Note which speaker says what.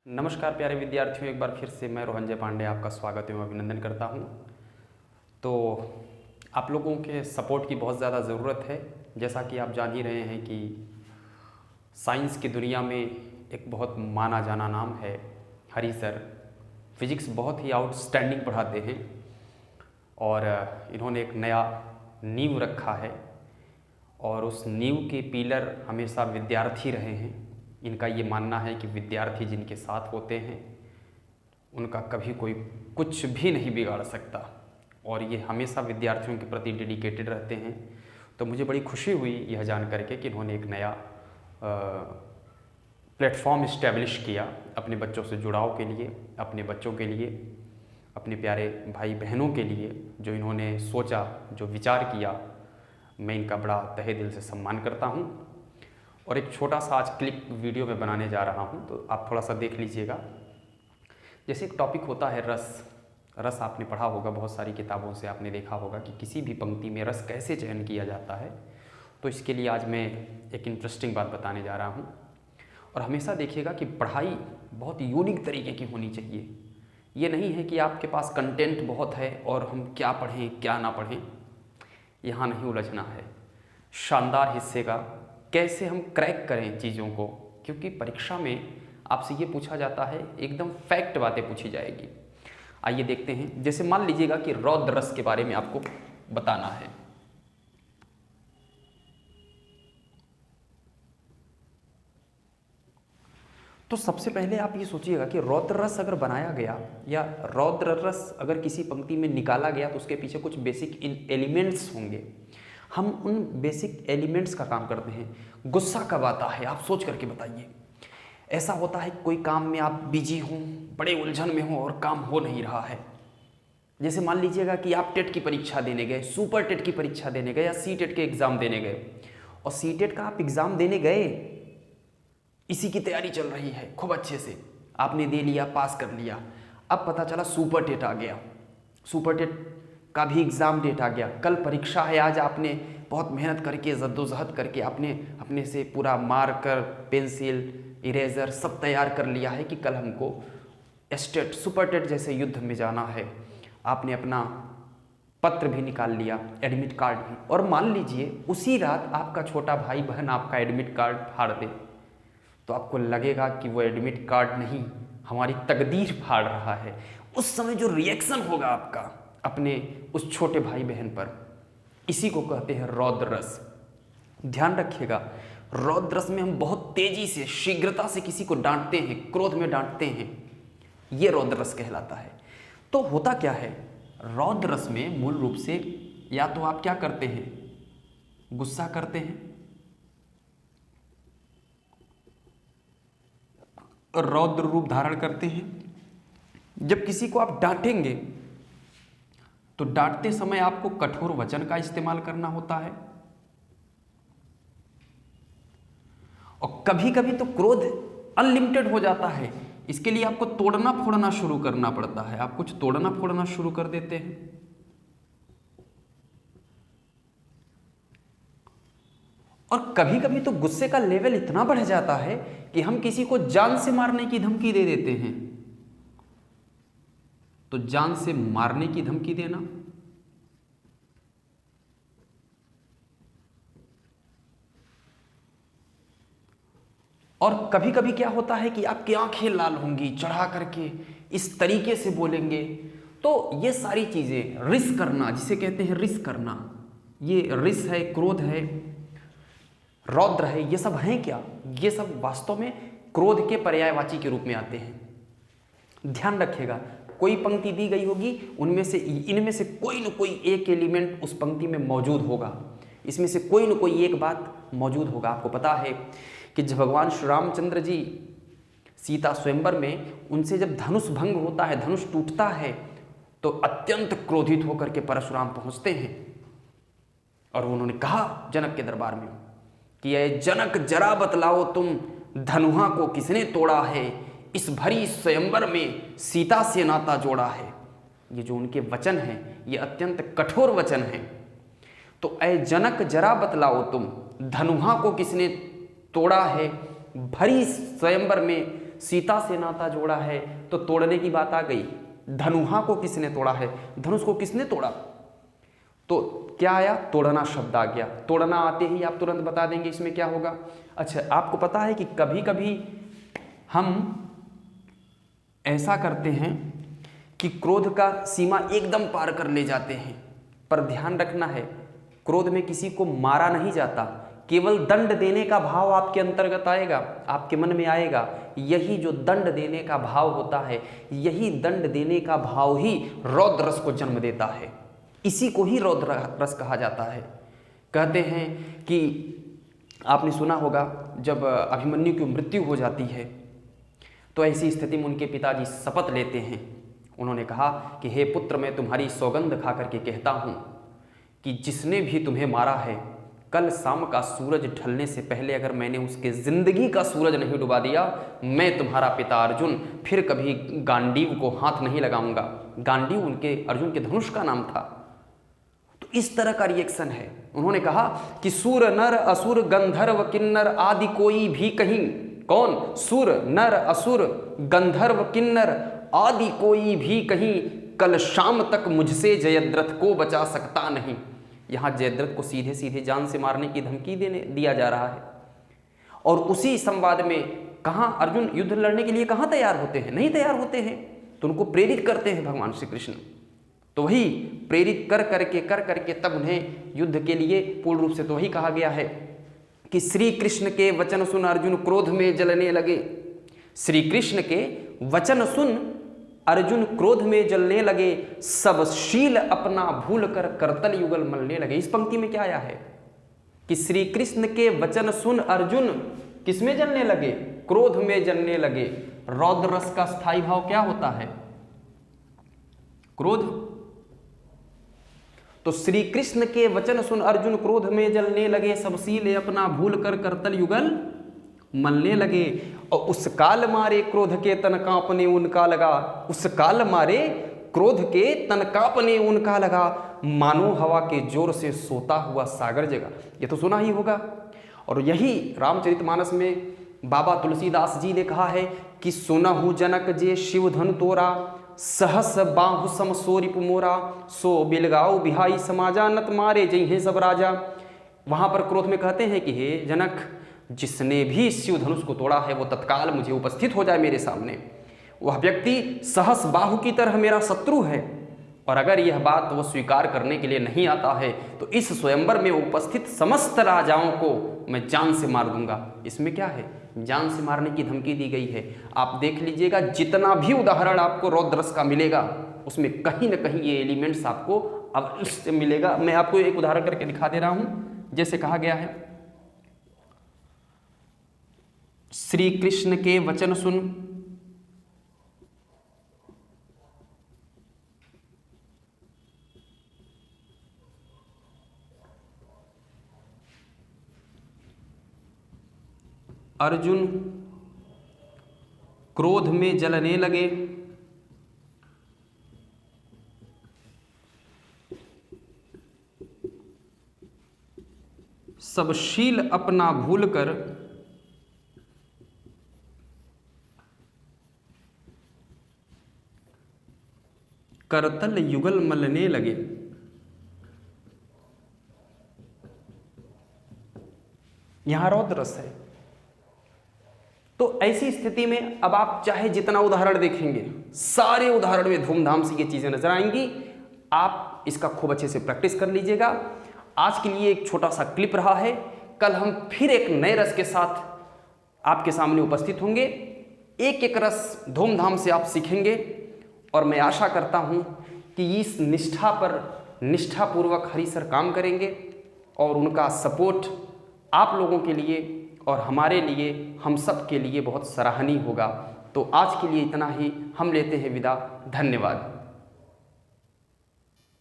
Speaker 1: नमस्कार प्यारे विद्यार्थियों, एक बार फिर से मैं रोहन पांडे आपका स्वागत एवं अभिनंदन करता हूं। तो आप लोगों के सपोर्ट की बहुत ज़्यादा ज़रूरत है। जैसा कि आप जान ही रहे हैं कि साइंस की दुनिया में एक बहुत माना जाना नाम है हरी सर। फिजिक्स बहुत ही आउटस्टैंडिंग पढ़ाते हैं और इन्होंने एक नया नींव रखा है और उस नींव के पिलर हमेशा विद्यार्थी रहे हैं। इनका ये मानना है कि विद्यार्थी जिनके साथ होते हैं उनका कभी कोई कुछ भी नहीं बिगाड़ सकता और ये हमेशा विद्यार्थियों के प्रति डेडिकेटेड रहते हैं। तो मुझे बड़ी खुशी हुई यह जान करके कि इन्होंने एक नया प्लेटफॉर्म इस्टेब्लिश किया अपने बच्चों से जुड़ाव के लिए, अपने बच्चों के लिए, अपने प्यारे भाई बहनों के लिए। जो इन्होंने सोचा, जो विचार किया, मैं इनका बड़ा तहे दिल से सम्मान करता हूँ। और एक छोटा सा आज क्लिप वीडियो में बनाने जा रहा हूँ, तो आप थोड़ा सा देख लीजिएगा। जैसे एक टॉपिक होता है रस आपने पढ़ा होगा, बहुत सारी किताबों से आपने देखा होगा कि किसी भी पंक्ति में रस कैसे चयन किया जाता है। तो इसके लिए आज मैं एक इंटरेस्टिंग बात बताने जा रहा हूँ। और हमेशा देखिएगा कि पढ़ाई बहुत यूनिक तरीके की होनी चाहिए। ये नहीं है कि आपके पास कंटेंट बहुत है और हम क्या पढ़ें क्या ना पढ़ें, यहाँ नहीं उलझना है। शानदार हिस्से का कैसे हम क्रैक करें चीज़ों को, क्योंकि परीक्षा में आपसे ये पूछा जाता है, एकदम फैक्ट बातें पूछी जाएगी। आइए देखते हैं। जैसे मान लीजिएगा कि रौद्र रस के बारे में आपको बताना है। तो सबसे पहले आप ये सोचिएगा कि रौद्र रस अगर बनाया गया या रौद्र रस अगर किसी पंक्ति में निकाला गया तो उसके पीछे कुछ बेसिक एलिमेंट्स होंगे। हम उन बेसिक एलिमेंट्स का काम करते हैं। गुस्सा कब आता है आप सोच करके बताइए। ऐसा होता है कोई काम में आप बिजी हों, बड़े उलझन में हों और काम हो नहीं रहा है। जैसे मान लीजिएगा कि आप टेट की परीक्षा देने गए, सुपर टेट की परीक्षा देने गए या सी टेट के एग्ज़ाम देने गए, और सी टेट का आप एग्ज़ाम देने गए, इसी की तैयारी चल रही है खूब अच्छे से, आपने दे लिया, पास कर लिया। अब पता चला सुपर टेट आ गया, सुपर टेट का भी एग्ज़ाम डेट आ गया, कल परीक्षा है। आज आपने बहुत मेहनत करके, जद्दोजहद करके आपने अपने से पूरा मार्कर, पेंसिल, इरेज़र सब तैयार कर लिया है कि कल हमको स्टेट, सुपर टेट जैसे युद्ध में जाना है। आपने अपना पत्र भी निकाल लिया, एडमिट कार्ड भी, और मान लीजिए उसी रात आपका छोटा भाई बहन आपका एडमिट कार्ड फाड़ दे, तो आपको लगेगा कि वो एडमिट कार्ड नहीं, हमारी तकदीर फाड़ रहा है। उस समय जो रिएक्शन होगा आपका अपने उस छोटे भाई बहन पर, इसी को कहते हैं रौद्र रस। ध्यान रखिएगा, रौद्र रस में हम बहुत तेजी से, शीघ्रता से किसी को डांटते हैं, क्रोध में डांटते हैं, ये रौद्र रस कहलाता है। तो होता क्या है, रौद्र रस में मूल रूप से या तो आप क्या करते हैं, गुस्सा करते हैं, रौद्र रूप धारण करते हैं। जब किसी को आप डांटेंगे तो डांटते समय आपको कठोर वचन का इस्तेमाल करना होता है, और कभी कभी तो क्रोध अनलिमिटेड हो जाता है। इसके लिए आपको तोड़ना फोड़ना शुरू करना पड़ता है। आप कुछ तोड़ना फोड़ना शुरू कर देते हैं। और कभी कभी तो गुस्से का लेवल इतना बढ़ जाता है कि हम किसी को जान से मारने की धमकी दे देते हैं। तो जान से मारने की धमकी देना, और कभी कभी क्या होता है कि आपकी आंखें लाल होंगी, चढ़ा करके इस तरीके से बोलेंगे। तो ये सारी चीजें, रिस करना जिसे कहते हैं, रिस करना, ये रिस है, क्रोध है, रौद्र है, ये सब हैं क्या? ये सब वास्तव में क्रोध के पर्यायवाची के रूप में आते हैं। ध्यान रखिएगा, कोई पंक्ति दी गई होगी, उनमें से, इनमें से कोई न कोई एक एलिमेंट उस पंक्ति में मौजूद होगा। इसमें से कोई न कोई एक बात मौजूद होगा। आपको पता है कि जब भगवान श्री रामचंद्र जी सीता स्वयंवर में, उनसे जब धनुष भंग होता है, धनुष टूटता है, तो अत्यंत क्रोधित होकर के परशुराम पहुंचते हैं और उन्होंने कहा जनक के दरबार में कि ये जनक, जरा बतलाओ तुम, धनुहा को किसने तोड़ा है, इस भरी स्वयंवर में सीता से नाता जोड़ा है। ये जो उनके वचन हैं, ये अत्यंत कठोर वचन हैं। तो ऐ जनक जरा बतलाओ तुम, धनुहा को किसने तोड़ा है, भरी स्वयंवर में सीता से नाता जोड़ा है, तो तोड़ने की बात आ गई। धनुहा को किसने तोड़ा है, धनुष को किसने तोड़ा, तो क्या आया, तोड़ना शब्द आ गया। तोड़ना आते ही आप तुरंत बता देंगे इसमें क्या होगा। अच्छा, आपको पता है कि कभी कभी हम ऐसा करते हैं कि क्रोध का सीमा एकदम पार कर ले जाते हैं, पर ध्यान रखना है, क्रोध में किसी को मारा नहीं जाता, केवल दंड देने का भाव आपके अंतर्गत आएगा, आपके मन में आएगा। यही जो दंड देने का भाव होता है, यही दंड देने का भाव ही रौद्र रस को जन्म देता है। इसी को ही रौद्र रस कहा जाता है। कहते हैं कि आपने सुना होगा, जब अभिमन्यु की मृत्यु हो जाती है तो ऐसी स्थिति में उनके पिताजी शपथ लेते हैं। उन्होंने कहा कि हे पुत्र, मैं तुम्हारी सौगंध खा करके कहता हूँ कि जिसने भी तुम्हें मारा है, कल शाम का सूरज ढलने से पहले अगर मैंने उसके ज़िंदगी का सूरज नहीं डुबा दिया, मैं तुम्हारा पिता अर्जुन फिर कभी गांडीव को हाथ नहीं लगाऊंगा। गांडीव उनके अर्जुन के धनुष का नाम था। तो इस तरह का रिएक्शन है। उन्होंने कहा कि सूर नर असुर गंधर्व किन्नर आदि कोई भी कहीं, कौन, सुर नर असुर गंधर्व किन्नर आदि कोई भी कहीं, कल शाम तक मुझसे जयद्रथ को बचा सकता नहीं। यहाँ जयद्रथ को सीधे सीधे जान से मारने की धमकी दिया जा रहा है। और उसी संवाद में कहाँ अर्जुन युद्ध लड़ने के लिए कहाँ तैयार होते हैं, नहीं तैयार होते हैं, तो उनको प्रेरित करते हैं भगवान श्री कृष्ण। तो वही प्रेरित कर करके तब उन्हें युद्ध के लिए पूर्ण रूप से तो वही कहा गया है कि श्री कृष्ण के वचन सुन अर्जुन क्रोध में जलने लगे। श्री कृष्ण के वचन सुन अर्जुन क्रोध में जलने लगे, सब शील अपना भूल कर करतल युगल मलने लगे। इस पंक्ति में क्या आया है कि श्री कृष्ण के वचन सुन अर्जुन किसमें जलने लगे, क्रोध में जलने लगे। रौद्र रस का स्थायी भाव क्या होता है, क्रोध। तो श्री कृष्ण के वचन सुन अर्जुन क्रोध में जलने लगे, सब शील अपना भूल कर करतल युगल मलने लगे। और उस काल मारे क्रोध के तन कांपने उनका लगा, उस काल मारे क्रोध के तन कांपने उनका लगा, मानो हवा के जोर से सोता हुआ सागर जगा। ये तो सुना ही होगा। और यही रामचरितमानस में बाबा तुलसीदास जी ने कहा है कि सुनहु जनक जे शिव धनु तोरा, सहस बाहु सम सोरिप मोरा, सो बिलगाओ बिहाई समाजा, नत मारे जय हैं सब राजा। वहां पर क्रोध में कहते हैं कि हे जनक, जिसने भी शिव धनुष को तोड़ा है वो तत्काल मुझे उपस्थित हो जाए मेरे सामने। वह व्यक्ति सहस बाहु की तरह मेरा शत्रु है, और अगर यह बात वो स्वीकार करने के लिए नहीं आता है तो इस स्वयंवर में उपस्थित समस्त राजाओं को मैं जान से मार दूंगा। इसमें क्या है, जान से मारने की धमकी दी गई है। आप देख लीजिएगा, जितना भी उदाहरण आपको रौद्र रस का मिलेगा उसमें कहीं ना कहीं ये एलिमेंट्स आपको अवश्य मिलेगा। मैं आपको एक उदाहरण करके दिखा दे रहा हूं। जैसे कहा गया है, श्री कृष्ण के वचन सुन अर्जुन क्रोध में जलने लगे, सब शील अपना भूल कर करतल युगल मलने लगे। यहां रौद्र रस है। तो ऐसी स्थिति में अब आप चाहे जितना उदाहरण देखेंगे, सारे उदाहरण में धूमधाम से ये चीजें नजर आएंगी। आप इसका खूब अच्छे से प्रैक्टिस कर लीजिएगा। आज के लिए एक छोटा सा क्लिप रहा है, कल हम फिर एक नए रस के साथ आपके सामने उपस्थित होंगे। एक एक रस धूमधाम से आप सीखेंगे, और मैं आशा करता हूं कि इस निष्ठा पर निष्ठापूर्वक हरि सर काम करेंगे, और उनका सपोर्ट आप लोगों के लिए और हमारे लिए, हम सब के लिए बहुत सराहनीय होगा। तो आज के लिए इतना ही, हम लेते हैं विदा। धन्यवाद।